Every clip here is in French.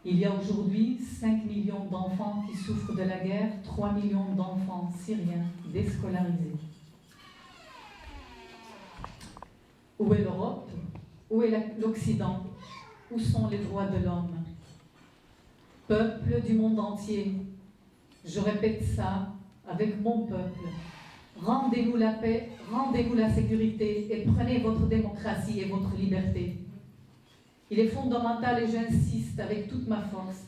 Il y a aujourd'hui 5 millions d'enfants qui souffrent de la guerre, 3 millions d'enfants syriens déscolarisés. Où est l'Europe? Où est l'Occident? Où sont les droits de l'homme? Peuple du monde entier, je répète ça avec mon peuple. Rendez-nous la paix, rendez-nous la sécurité et prenez votre démocratie et votre liberté. Il est fondamental, et j'insiste avec toute ma force,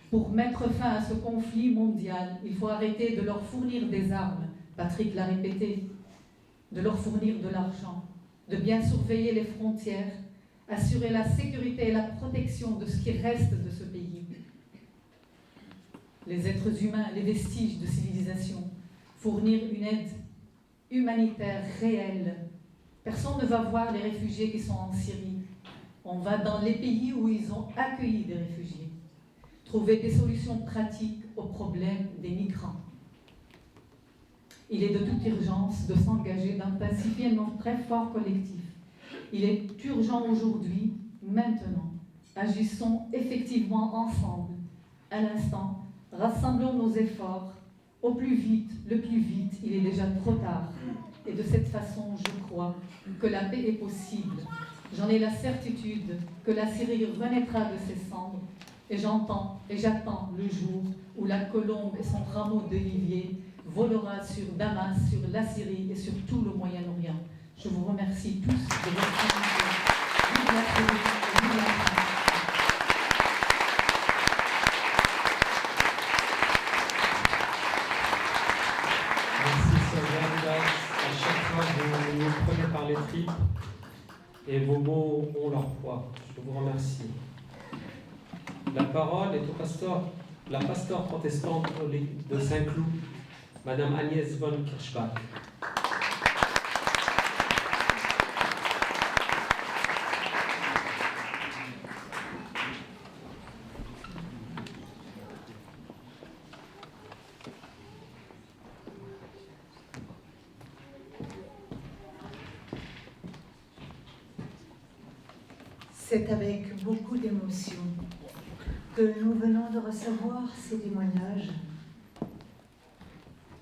pour mettre fin à ce conflit mondial, il faut arrêter de leur fournir des armes, Patrick l'a répété, de leur fournir de l'argent, de bien surveiller les frontières, assurer la sécurité et la protection de ce qui reste de ce pays. Les êtres humains, les vestiges de civilisation, fournir une aide humanitaire réelle. Personne ne va voir les réfugiés qui sont en Syrie. On va dans les pays où ils ont accueilli des réfugiés. Trouver des solutions pratiques aux problèmes des migrants. Il est de toute urgence de s'engager dans un pacifiquement très fort collectif. Il est urgent aujourd'hui, maintenant. Agissons effectivement ensemble. À l'instant, rassemblons nos efforts. Au plus vite, le plus vite, il est déjà trop tard. Et de cette façon, je crois que la paix est possible. J'en ai la certitude que la Syrie renaîtra de ses cendres. Et j'attends le jour où la colombe et son rameau d'olivier volera sur Damas, sur la Syrie et sur tout le Moyen-Orient. Je vous remercie tous de votre attention. Vive la Syrie et vive la France. À chaque fois, vous nous prenez par les tripes et vos mots ont leur poids. Je vous remercie. La parole est la pasteur protestante de Saint-Cloud, Madame Agnès von Kirchbach. C'est avec beaucoup d'émotion que nous venons de recevoir ces témoignages.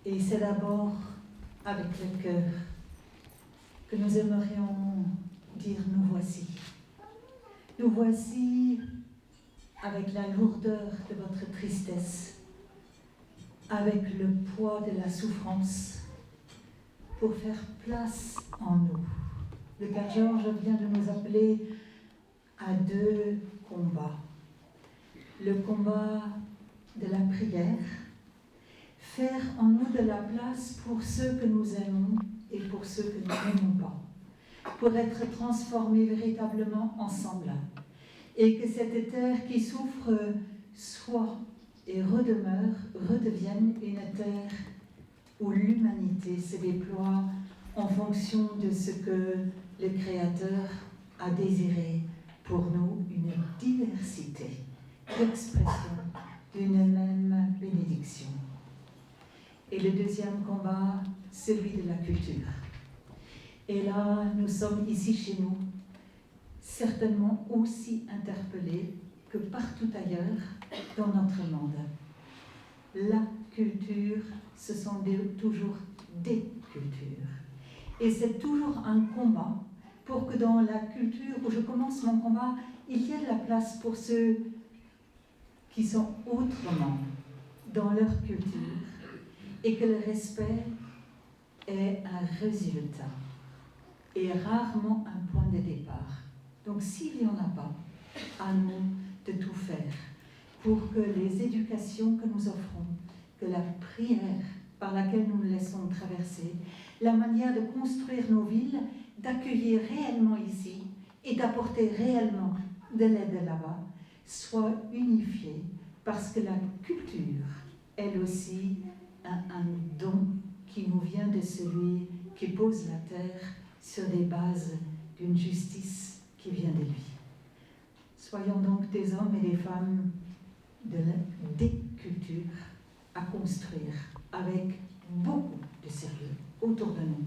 Et c'est d'abord avec le cœur que nous aimerions dire « nous voici ». Nous voici avec la lourdeur de votre tristesse, avec le poids de la souffrance, pour faire place en nous. Le Père Georges vient de nous appeler à 2 combats. Le combat de la prière, faire en nous de la place pour ceux que nous aimons et pour ceux que nous n'aimons pas, pour être transformés véritablement en semblables, et que cette terre qui souffre soit et redevienne une terre où l'humanité se déploie en fonction de ce que le Créateur a désiré pour nous, une diversité d'expression d'une même bénédiction. Et le deuxième combat, celui de la culture. Et là, nous sommes ici chez nous, certainement aussi interpellés que partout ailleurs dans notre monde. La culture, ce sont toujours des cultures. Et c'est toujours un combat pour que dans la culture où je commence mon combat, il y ait de la place pour ceux qui sont autrement dans leur culture et que le respect est un résultat et rarement un point de départ. Donc s'il n'y en a pas, à nous de tout faire pour que les éducations que nous offrons, que la prière par laquelle nous nous laissons traverser, la manière de construire nos villes, d'accueillir réellement ici et d'apporter réellement de l'aide là-bas, soit unifiée, parce que la culture, elle aussi, a un don qui nous vient de celui qui pose la terre sur des bases d'une justice qui vient de lui. Soyons donc des hommes et des femmes des cultures à construire avec beaucoup de sérieux autour de nous.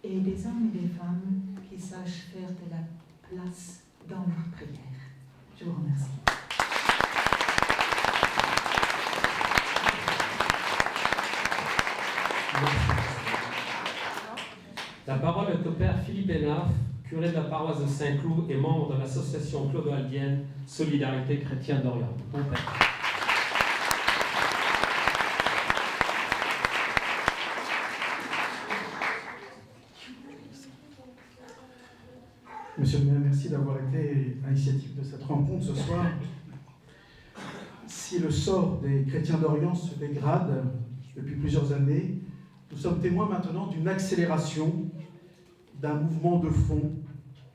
Et des hommes et des femmes qui sachent faire de la place dans leur prière. Je vous remercie. Pénaf, curé de la paroisse de Saint-Cloud et membre de l'association clodoaldienne Solidarité chrétienne d'Orient. Bon père. Monsieur le maire, merci d'avoir été à l'initiative de cette rencontre ce soir. Si le sort des chrétiens d'Orient se dégrade depuis plusieurs années, nous sommes témoins maintenant d'une accélération d'un mouvement de fond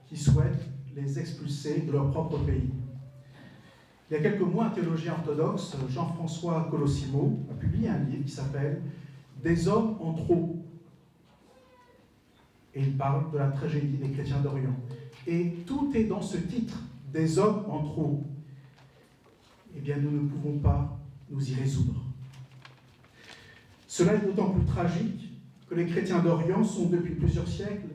qui souhaite les expulser de leur propre pays. Il y a quelques mois, un théologien orthodoxe, Jean-François Colosimo, a publié un livre qui s'appelle « Des hommes en trop ». Et il parle de la tragédie des chrétiens d'Orient. Et tout est dans ce titre, « Des hommes en trop ». Eh bien, nous ne pouvons pas nous y résoudre. Cela est d'autant plus tragique que les chrétiens d'Orient sont depuis plusieurs siècles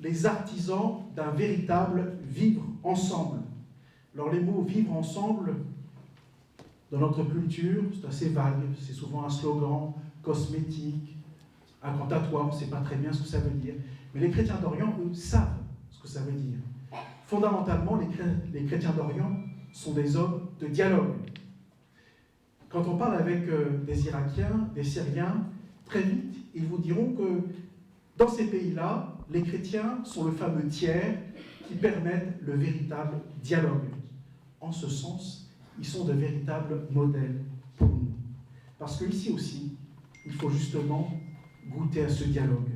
les artisans d'un véritable vivre ensemble. Alors les mots vivre ensemble, dans notre culture, c'est assez vague, c'est souvent un slogan cosmétique, incantatoire, on ne sait pas très bien ce que ça veut dire. Mais les chrétiens d'Orient, eux, savent ce que ça veut dire. Fondamentalement, les chrétiens d'Orient sont des hommes de dialogue. Quand on parle avec des Irakiens, des Syriens, très vite, ils vous diront que dans ces pays-là, les chrétiens sont le fameux tiers qui permettent le véritable dialogue. En ce sens, ils sont de véritables modèles pour nous. Parce qu'ici aussi, il faut justement goûter à ce dialogue.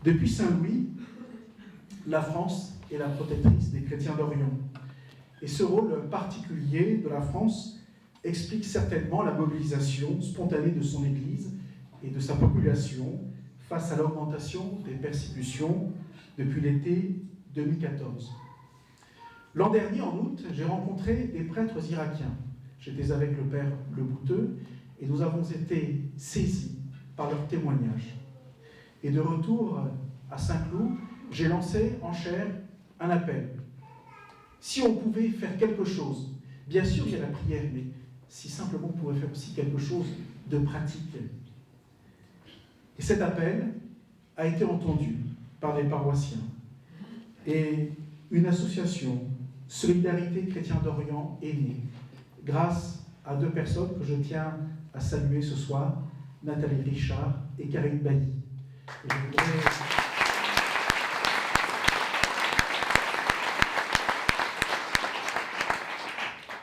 Depuis Saint-Louis, la France est la protectrice des chrétiens d'Orient. Et ce rôle particulier de la France explique certainement la mobilisation spontanée de son Église et de sa population face à l'augmentation des persécutions depuis l'été 2014. L'an dernier, en août, j'ai rencontré des prêtres irakiens. J'étais avec le père Le Bouteux et nous avons été saisis par leurs témoignages. Et de retour à Saint-Cloud, j'ai lancé en chair un appel. Si on pouvait faire quelque chose, bien sûr il y a la prière, mais si simplement on pouvait faire aussi quelque chose de pratique. Et cet appel a été entendu par les paroissiens. Et une association, Solidarité chrétienne d'Orient, est née, grâce à deux personnes que je tiens à saluer ce soir, Nathalie Richard et Karine Bailly.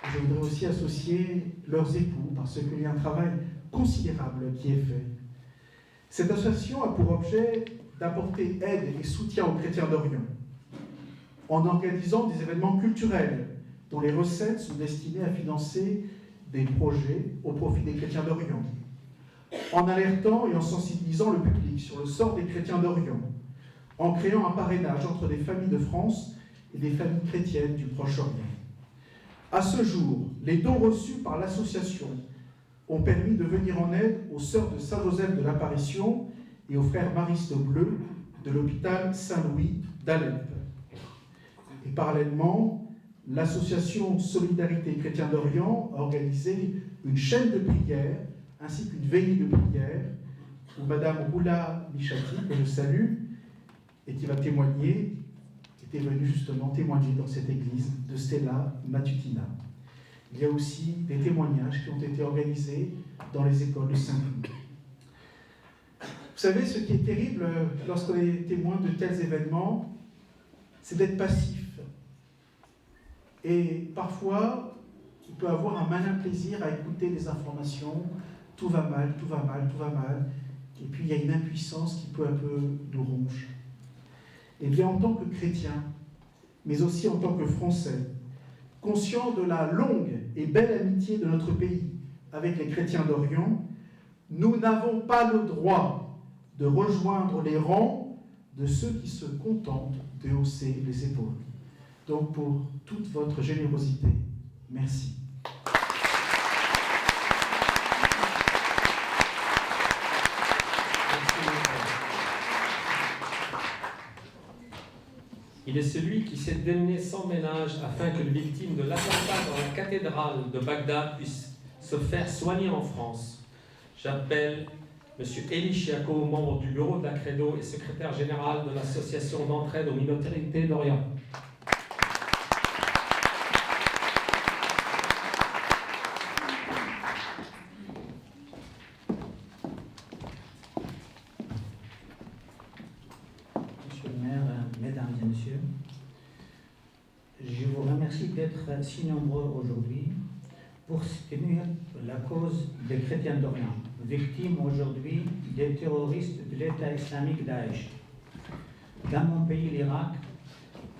Je voudrais aussi associer leurs époux, parce qu'il y a un travail considérable qui est fait. Cette association a pour objet d'apporter aide et soutien aux chrétiens d'Orient, en organisant des événements culturels dont les recettes sont destinées à financer des projets au profit des chrétiens d'Orient, en alertant et en sensibilisant le public sur le sort des chrétiens d'Orient, en créant un parrainage entre des familles de France et des familles chrétiennes du Proche-Orient. À ce jour, les dons reçus par l'association ont permis de venir en aide aux sœurs de Saint-Joseph de l'Apparition et aux frères maristes bleus de l'hôpital Saint-Louis d'Alep. Et parallèlement, l'association Solidarité chrétienne d'Orient a organisé une chaîne de prière ainsi qu'une veillée de prière où Madame Roula Michati, que je salue, et qui va témoigner, était venue justement témoigner dans cette église de Stella Matutina. Il y a aussi des témoignages qui ont été organisés dans les écoles de Saint-Cloud. Vous savez, ce qui est terrible lorsqu'on est témoin de tels événements, c'est d'être passif. Et parfois, on peut avoir un malin plaisir à écouter les informations. Tout va mal, tout va mal, tout va mal. Et puis il y a une impuissance qui peu à peu nous ronge. Eh bien, en tant que chrétien, mais aussi en tant que Français, conscient de la longue et belle amitié de notre pays avec les chrétiens d'Orient, nous n'avons pas le droit de rejoindre les rangs de ceux qui se contentent de hausser les épaules. Donc, pour toute votre générosité, merci. Il est celui qui s'est démené sans ménage afin que les victimes de l'attentat dans la cathédrale de Bagdad puissent se faire soigner en France. J'appelle Monsieur Elie Chiaco, membre du bureau de la Credo et secrétaire général de l'association d'entraide aux minorités d'Orient. Monsieur le maire, mesdames et messieurs, je vous remercie d'être si nombreux aujourd'hui pour soutenir la cause des chrétiens d'Orient, victimes aujourd'hui des terroristes de l'État islamique Daesh. Dans mon pays, l'Irak,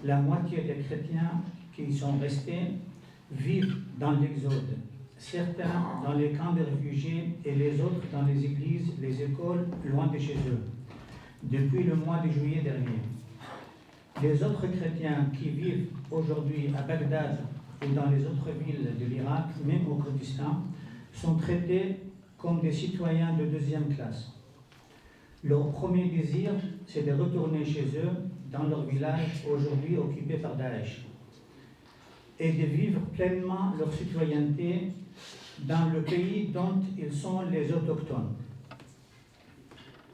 la moitié des chrétiens qui y sont restés vivent dans l'exode, certains dans les camps de réfugiés et les autres dans les églises, les écoles, loin de chez eux, depuis le mois de juillet dernier. Les autres chrétiens qui vivent aujourd'hui à Bagdad ou dans les autres villes de l'Irak, même au Kurdistan, sont traités comme des citoyens de deuxième classe. Leur premier désir, c'est de retourner chez eux, dans leur village aujourd'hui occupé par Daesh, et de vivre pleinement leur citoyenneté dans le pays dont ils sont les autochtones.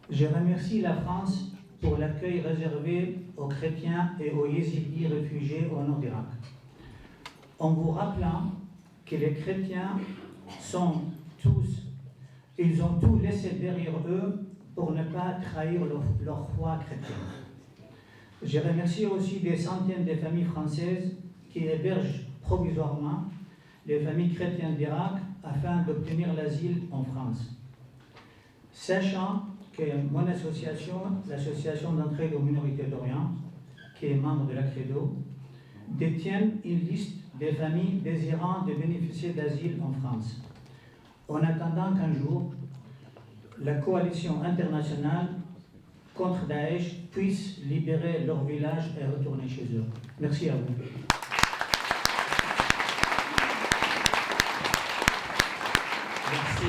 Je remercie la France pour l'accueil réservé aux chrétiens et aux yézidis réfugiés au nord d'Irak, en vous rappelant que les chrétiens ils ont tout laissé derrière eux pour ne pas trahir leur foi chrétienne. Je remercie aussi des centaines de familles françaises qui hébergent provisoirement les familles chrétiennes d'Irak afin d'obtenir l'asile en France. Sachant que mon association, l'association d'entraide aux minorités d'Orient, qui est membre de la Credo, détient une liste des familles désirant de bénéficier d'asile en France, en attendant qu'un jour, la coalition internationale contre Daesh puisse libérer leur village et retourner chez eux. Merci à vous. Merci.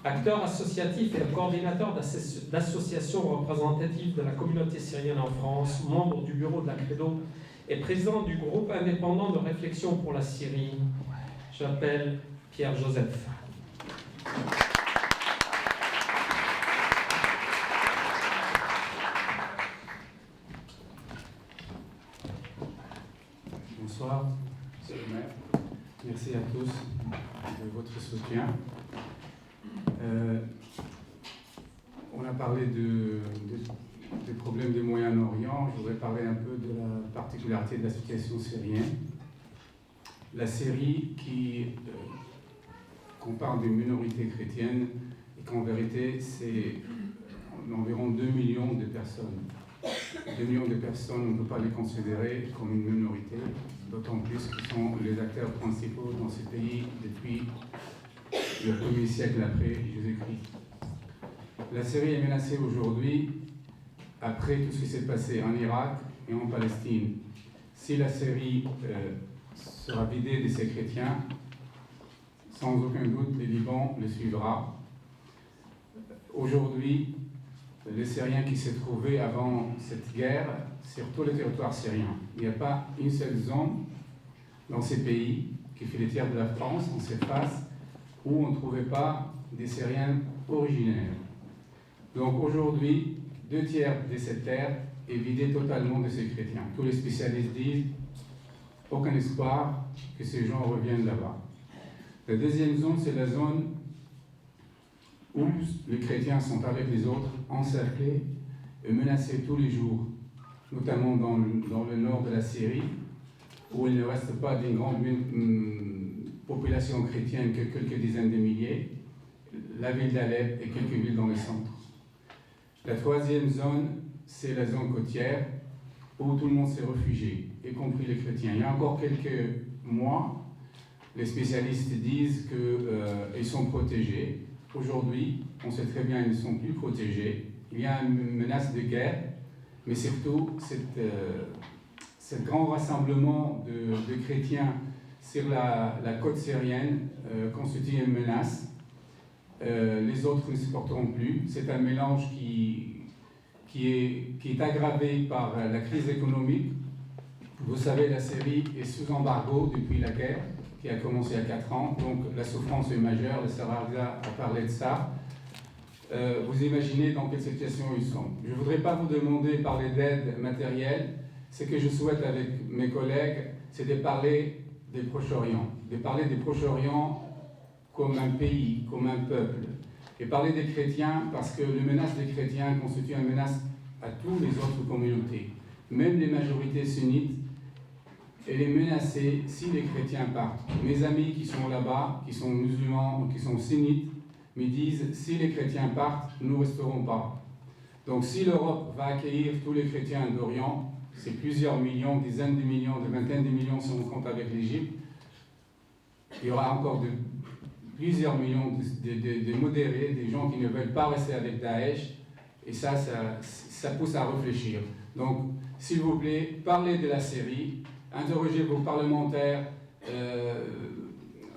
Acteur associatif et coordinateur d'associations représentatives de la communauté syrienne en France, membre du bureau de la Credo et président du groupe indépendant de réflexion pour la Syrie, j'appelle Pierre Joseph. Bonsoir, monsieur le maire. Merci à tous de votre soutien. On a parlé des problèmes du Moyen-Orient. Je voudrais parler un peu de la particularité de la situation syrienne. La Syrie, qu'on parle d'une minorité chrétienne, et qu'en vérité, c'est environ 2 millions de personnes. 2 millions de personnes, on ne peut pas les considérer comme une minorité, d'autant plus qu'ils sont les acteurs principaux dans ces pays depuis le 1er siècle après Jésus-Christ. La Syrie est menacée aujourd'hui, après tout ce qui s'est passé en Irak et en Palestine. Si la Syrie sera vidée de ses chrétiens, sans aucun doute, le Liban le suivra. Aujourd'hui, les Syriens qui s'est trouvé avant cette guerre, sur tout le territoire syrien. Il n'y a pas une seule zone dans ces pays qui fait les tiers de la France, en cette face, où on ne trouvait pas des Syriens originaires. Donc aujourd'hui, 2 tiers de cette terre est vidée totalement de ces chrétiens. Tous les spécialistes disent aucun espoir que ces gens reviennent là-bas. La deuxième zone, c'est la zone où les chrétiens sont avec les autres, encerclés et menacés tous les jours, notamment dans le nord de la Syrie, où il ne reste pas d'une grande population chrétienne que quelques dizaines de milliers, la ville d'Alep et quelques villes dans le centre. La troisième zone, c'est la zone côtière, où tout le monde s'est réfugié, y compris les chrétiens. Il y a encore quelques mois, les spécialistes disent qu'ils sont protégés. Aujourd'hui, on sait très bien qu'ils ne sont plus protégés. Il y a une menace de guerre, mais surtout, ce grand rassemblement de chrétiens sur la côte syrienne constitue une menace. Les autres ne supporteront plus. C'est un mélange qui est aggravé par la crise économique. Vous savez, la Syrie est sous embargo depuis la guerre. qui a commencé à 4 ans, donc la souffrance est majeure, le Sararga a parlé de ça. Vous imaginez dans quelle situation ils sont. Je ne voudrais pas vous demander de parler d'aide matérielle. Ce que je souhaite avec mes collègues, c'est de parler des Proche-Orient, comme un pays, comme un peuple, et parler des chrétiens parce que la menace des chrétiens constitue une menace à toutes les autres communautés, même les majorités sunnites. Elle est menacée si les chrétiens partent. Mes amis qui sont là-bas, qui sont musulmans ou qui sont sunnites, me disent si les chrétiens partent, nous ne resterons pas. Donc si l'Europe va accueillir tous les chrétiens d'Orient, c'est plusieurs millions, dizaines de millions, de vingtaines de millions si on compte avec l'Égypte, il y aura encore plusieurs millions de modérés, des gens qui ne veulent pas rester avec Daesh, et ça pousse à réfléchir. Donc, s'il vous plaît, parlez de la Syrie, interrogez vos parlementaires,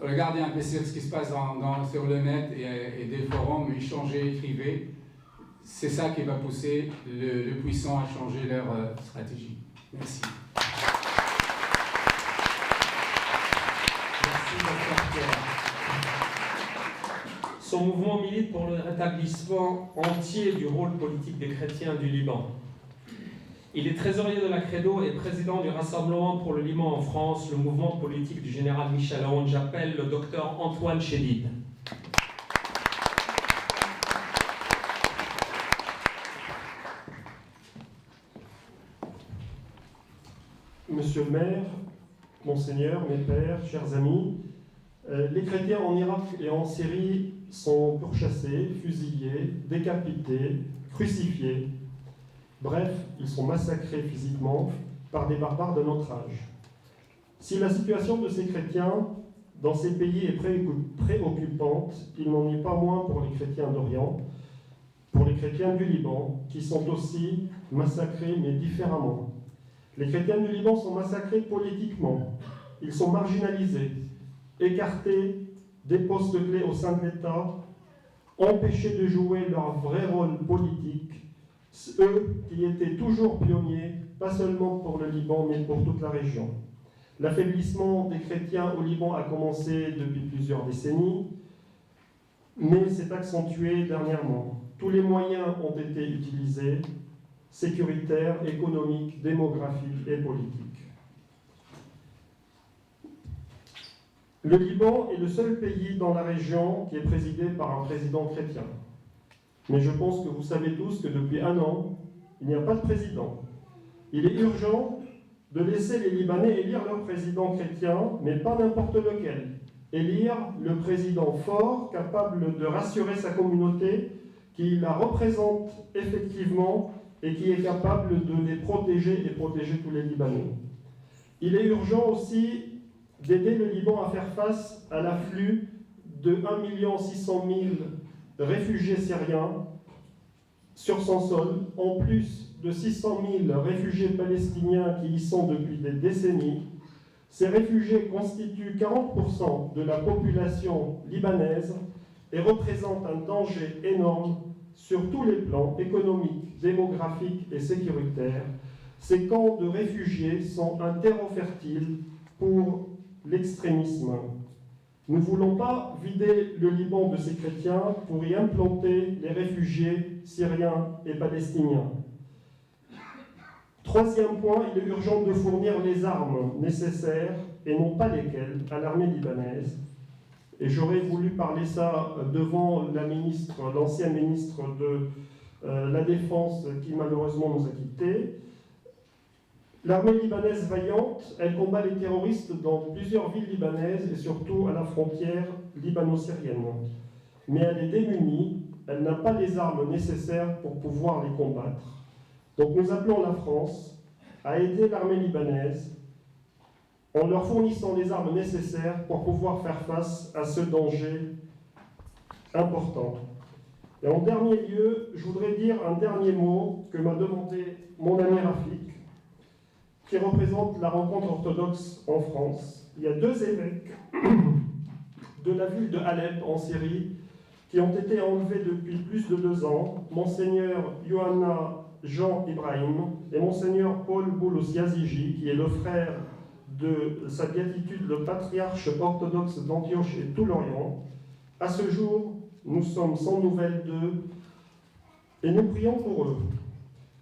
regardez un peu sur ce qui se passe sur le net et des forums, échangez, écrivez. C'est ça qui va pousser le puissant à changer leur stratégie. Merci. Merci, Dr. Pierre. Son mouvement milite pour le rétablissement entier du rôle politique des chrétiens du Liban. Il est trésorier de la Credo et président du Rassemblement pour le Liban en France, le mouvement politique du général Michel Aoun. J'appelle le docteur Antoine Chédid. Monsieur le maire, monseigneur, mes pères, chers amis, les chrétiens en Irak et en Syrie sont pourchassés, fusillés, décapités, crucifiés. Bref, ils sont massacrés physiquement par des barbares de notre âge. Si la situation de ces chrétiens dans ces pays est préoccupante, il n'en est pas moins pour les chrétiens d'Orient, pour les chrétiens du Liban, qui sont aussi massacrés, mais différemment. Les chrétiens du Liban sont massacrés politiquement. Ils sont marginalisés, écartés des postes clés au sein de l'État, empêchés de jouer leur vrai rôle politique, eux qui étaient toujours pionniers, pas seulement pour le Liban, mais pour toute la région. L'affaiblissement des chrétiens au Liban a commencé depuis plusieurs décennies, mais s'est accentué dernièrement. Tous les moyens ont été utilisés, sécuritaires, économiques, démographiques et politiques. Le Liban est le seul pays dans la région qui est présidé par un président chrétien. Mais je pense que vous savez tous que depuis 1 an, il n'y a pas de président. Il est urgent de laisser les Libanais élire leur président chrétien, mais pas n'importe lequel. Élire le président fort, capable de rassurer sa communauté, qui la représente effectivement et qui est capable de les protéger et protéger tous les Libanais. Il est urgent aussi d'aider le Liban à faire face à l'afflux de 1 600 000 réfugiés syriens sur son sol, en plus de 600 000 réfugiés palestiniens qui y sont depuis des décennies. Ces réfugiés constituent 40% de la population libanaise et représentent un danger énorme sur tous les plans économiques, démographiques et sécuritaires. Ces camps de réfugiés sont un terreau fertile pour l'extrémisme. Nous ne voulons pas vider le Liban de ses chrétiens pour y implanter les réfugiés syriens et palestiniens. Troisième point, il est urgent de fournir les armes nécessaires, et non pas lesquelles, à l'armée libanaise. Et j'aurais voulu parler ça devant l'ancienne ministre de la Défense qui malheureusement nous a quittés. L'armée libanaise vaillante, elle combat les terroristes dans plusieurs villes libanaises et surtout à la frontière libano-syrienne. Mais elle est démunie, elle n'a pas les armes nécessaires pour pouvoir les combattre. Donc nous appelons la France à aider l'armée libanaise en leur fournissant les armes nécessaires pour pouvoir faire face à ce danger important. Et en dernier lieu, je voudrais dire un dernier mot que m'a demandé mon ami Rafik, qui représente la rencontre orthodoxe en France. Il y a 2 évêques de la ville de Alep en Syrie qui ont été enlevés depuis plus de 2 ans, Monseigneur Yohanna Jean Ibrahim et Monseigneur Paul Boulos Yazigi, qui est le frère de sa béatitude le patriarche orthodoxe d'Antioche et tout l'Orient. À ce jour, nous sommes sans nouvelles d'eux et nous prions pour eux.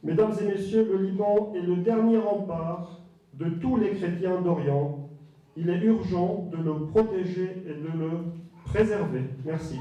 Mesdames et messieurs, le Liban est le dernier rempart de tous les chrétiens d'Orient. Il est urgent de le protéger et de le préserver. Merci.